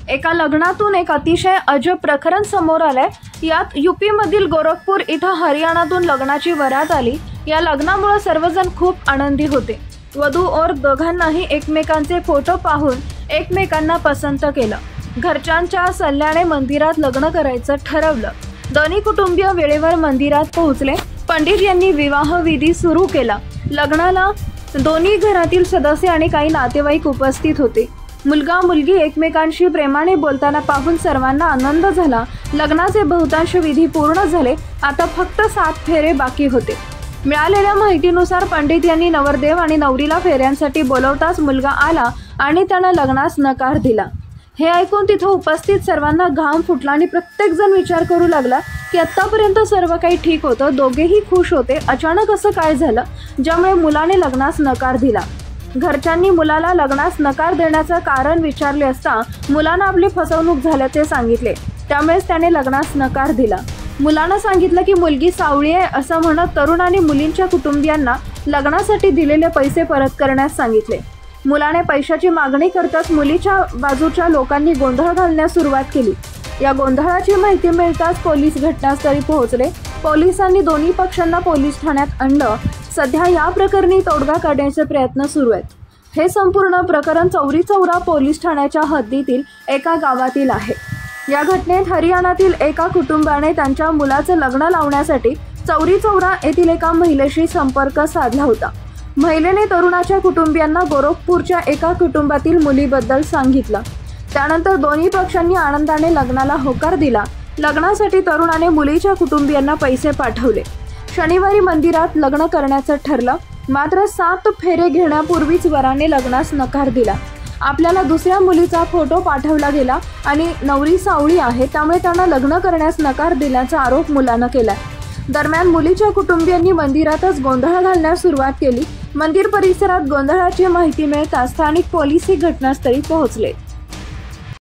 एका लग्नातून एक अतिशय अजब प्रकरण समोर आलंय। यात यूपी मधील गोरखपूर इथं हरियाणातून लग्नाची वरात आली। या लग्नामुळे सर्वजण खूप आनंदी होते। वधू और दोघांनाही एकमेकांचे फोटो पाहून एकमेकांना पसंत केलं। घरच्यांच्या सल्ल्याने मंदिरात लग्न करायचं ठरवलं। दोन्ही कुटुंबीय वेळेवर मंदिरात पोहोचले। पंडित यांनी विवाह विधी सुरू केला। लग्नाला दोन्ही घरातील सदस्य आणि काही नातेवाईक उपस्थित होते। मुलगा मुलगी एकमेकांशी प्रेमाने बोलताना पाहून सर्वांना आनंद झाला। लग्नाचे बहुतांश विधी पूर्ण झाले। आता फक्त 7 फेरे बाकी होते। मिळालेल्या माहितीनुसार पंडित यांनी नवरदेव आणि नवरीला फेऱ्यांसाठी बोलवताच मुलगा आला आणि त्यानं लग्नास नकार दिला। हे ऐकून तिथे उपस्थित सर्वांना घाम फुटला आणि प्रत्येक जण विचार करू लागला की आतापर्यंत सर्व काही ठीक होतं, दोघेही खुश होते, अचानक असं काय झालं ज्यामुळे मुलाने लग्नास नकार दिला। घरच्यांनी मुलाला लग्नास नकार देण्याचं कारण विचारले असता मुलानं आपली फसवणूक झाल्याचे सांगितले। त्यामुळेच त्याने लग्नास नकार दिला। मुलानं सांगितलं की मुलगी सावळी आहे असं म्हणत तरुणाने मुलींच्या कुटुंबियांना लग्नासाठी दिलेले पैसे परत करण्यास सांगितले। मुलाने पैशाची मागणी करताच मुलीच्या बाजूच्या लोकांनी गोंधळ घालण्यास सुरुवात केली। या गोंधळाची माहिती मिळताच पोलीस घटनास्थळी पोहोचले। पोलिसांनी दोन्ही पक्षांना पोलीस ठाण्यात आणलं। सध्या या प्रकरणी तोडगा काढण्याचे प्रयत्न सुरू आहेत। हे संपूर्ण प्रकरण चौरी चौरा पोलीस ठाण्याच्या हद्दीतील एका गावातील आहे। या घटनेत हरियाणातील एका कुटुंबाने त्यांच्या मुलाचं लग्न लावण्यासाठी चौरी चौरा येथील एका महिलेशी संपर्क साधला होता। महिलेने तरुणाच्या कुटुंबियांना गोरखपूरच्या एका कुटुंबातील मुलीबद्दल सांगितलं। त्यानंतर दोन्ही पक्षांनी आनंदाने लग्नाला होकार दिला। लग्नासाठी तरुणाने मुलीच्या कुटुंबियांना पैसे पाठवले। शनिवारी मंदिरात लग्न करण्याचं ठरलं। मात्र 7 फेरे घेण्यापूर्वीच वराने लग्नास नकार दिला। आपल्याला दुसऱ्या मुलीचा फोटो पाठवला गेला आणि नवरी सावळी आहे, त्यामुळे त्यांना लग्न करण्यास नकार दिल्याचा आरोप मुलानं केलाय। दरम्यान मुलीच्या कुटुंबियांनी मंदिरातच गोंधळ घालण्यास सुरुवात केली। मंदिर परिसरात गोंधळाची माहिती मिळताच स्थानिक पोलीसही घटनास्थळी पोहोचले।